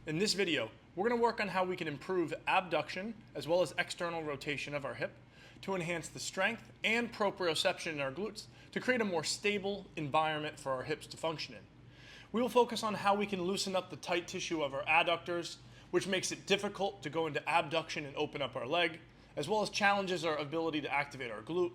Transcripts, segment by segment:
In this video, we're going to work on how we can improve abduction as well as external rotation of our hip to enhance the strength and proprioception in our glutes to create a more stable environment for our hips to function in. We will focus on how we can loosen up the tight tissue of our adductors, which makes it difficult to go into abduction and open up our leg, as well as challenges our ability to activate our glute.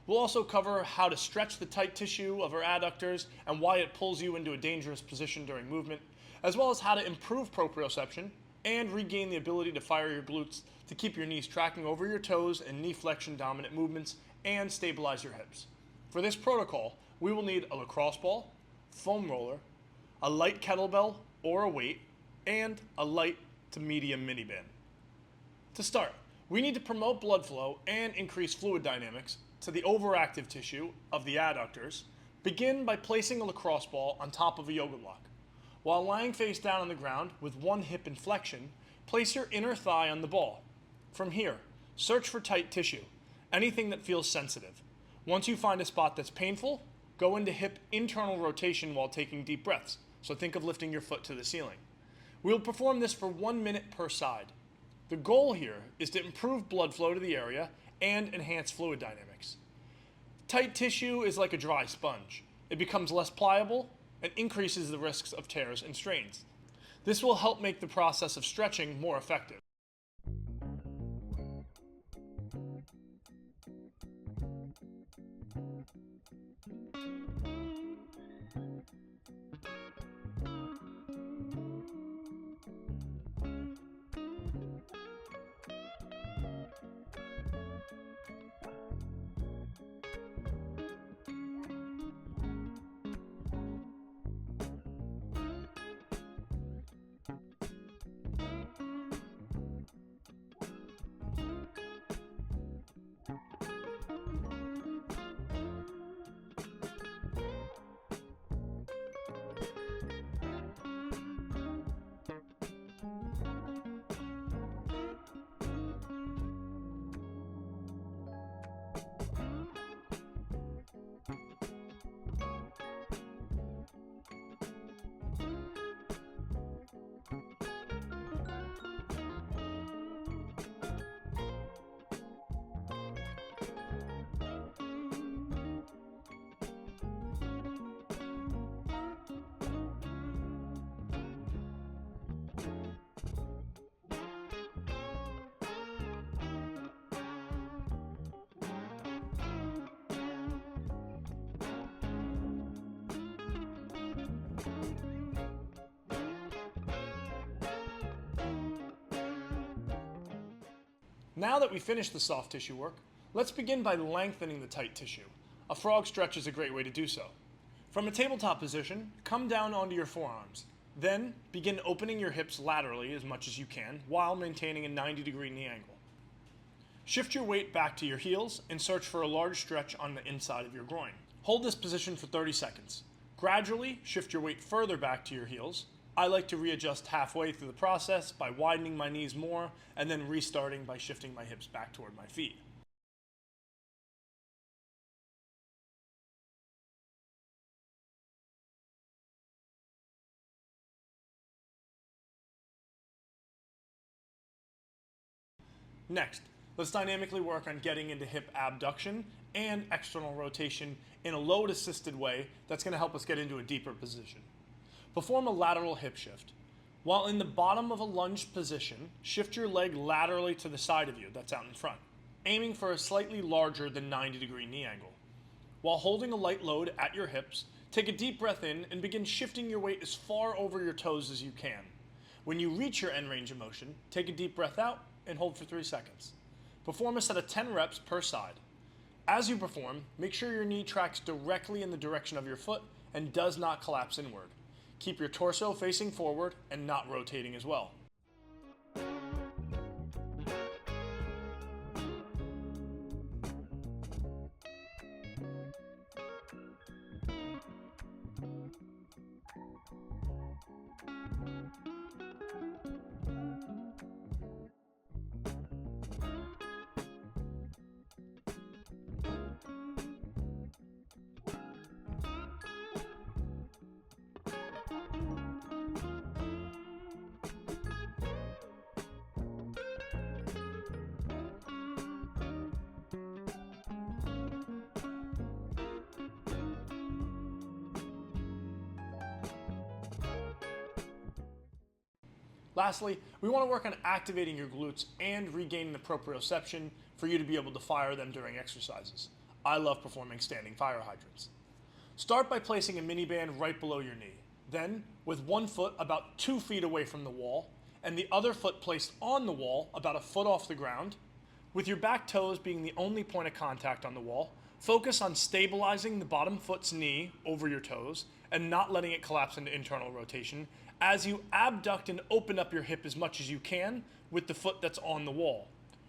We'll also cover how to stretch the tight tissue of our adductors and why it pulls you into a dangerous position during movement, as well as how to improve proprioception and regain the ability to fire your glutes to keep your knees tracking over your toes in knee flexion dominant movements and stabilize your hips. For this protocol, we will need a lacrosse ball, foam roller, a light kettlebell or a weight, and a light to medium mini band. To start, we need to promote blood flow and increase fluid dynamics to the overactive tissue of the adductors. Begin by placing a lacrosse ball on top of a yoga block. While lying face down on the ground with one hip in flexion, place your inner thigh on the ball. From here, search for tight tissue, anything that feels sensitive. Once you find a spot that's painful, go into hip internal rotation while taking deep breaths. So think of lifting your foot to the ceiling. We'll perform this for 1 minute per side. The goal here is to improve blood flow to the area and enhance fluid dynamics. Tight tissue is like a dry sponge. It becomes less pliable and increases the risks of tears and strains. This will help make the process of stretching more effective. Now that we've finished the soft tissue work, let's begin by lengthening the tight tissue. A frog stretch is a great way to do so. From a tabletop position, come down onto your forearms. Then begin opening your hips laterally as much as you can while maintaining a 90-degree knee angle. Shift your weight back to your heels and search for a large stretch on the inside of your groin. Hold this position for 30 seconds. Gradually shift your weight further back to your heels. I like to readjust halfway through the process by widening my knees more and then restarting by shifting my hips back toward my feet. Next, let's dynamically work on getting into hip abduction and external rotation in a load-assisted way that's going to help us get into a deeper position. Perform a lateral hip shift. While in the bottom of a lunge position, shift your leg laterally to the side of you, that's out in front, aiming for a slightly larger than 90-degree knee angle. While holding a light load at your hips, take a deep breath in and begin shifting your weight as far over your toes as you can. When you reach your end range of motion, take a deep breath out and hold for 3 seconds. Perform a set of 10 reps per side. As you perform, make sure your knee tracks directly in the direction of your foot and does not collapse inward. Keep your torso facing forward and not rotating as well. Lastly, we want to work on activating your glutes and regaining the proprioception for you to be able to fire them during exercises. I love performing standing fire hydrants. Start by placing a mini band right below your knee. Then, with one foot about 2 feet away from the wall, and the other foot placed on the wall about a foot off the ground, with your back toes being the only point of contact on the wall, focus on stabilizing the bottom foot's knee over your toes and not letting it collapse into internal rotation as you abduct and open up your hip as much as you can with the foot that's on the wall.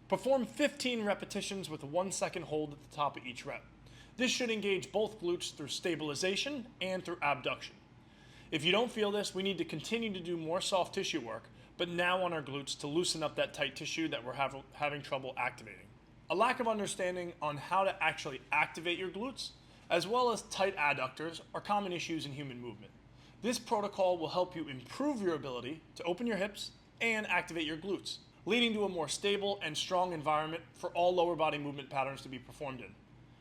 Perform 15 repetitions with a 1-second hold at the top of each rep. This should engage both glutes through stabilization and through abduction. If you don't feel this, we need to continue to do more soft tissue work, but now on our glutes to loosen up that tight tissue that we're having trouble activating. A lack of understanding on how to actually activate your glutes, as well as tight adductors, are common issues in human movement. This protocol will help you improve your ability to open your hips and activate your glutes, leading to a more stable and strong environment for all lower body movement patterns to be performed in,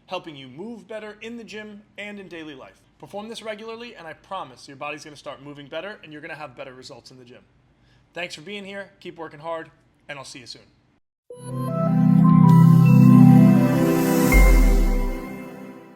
helping you move better in the gym and in daily life. Perform this regularly, and I promise your body's going to start moving better and you're going to have better results in the gym. Thanks for being here, keep working hard, and I'll see you soon.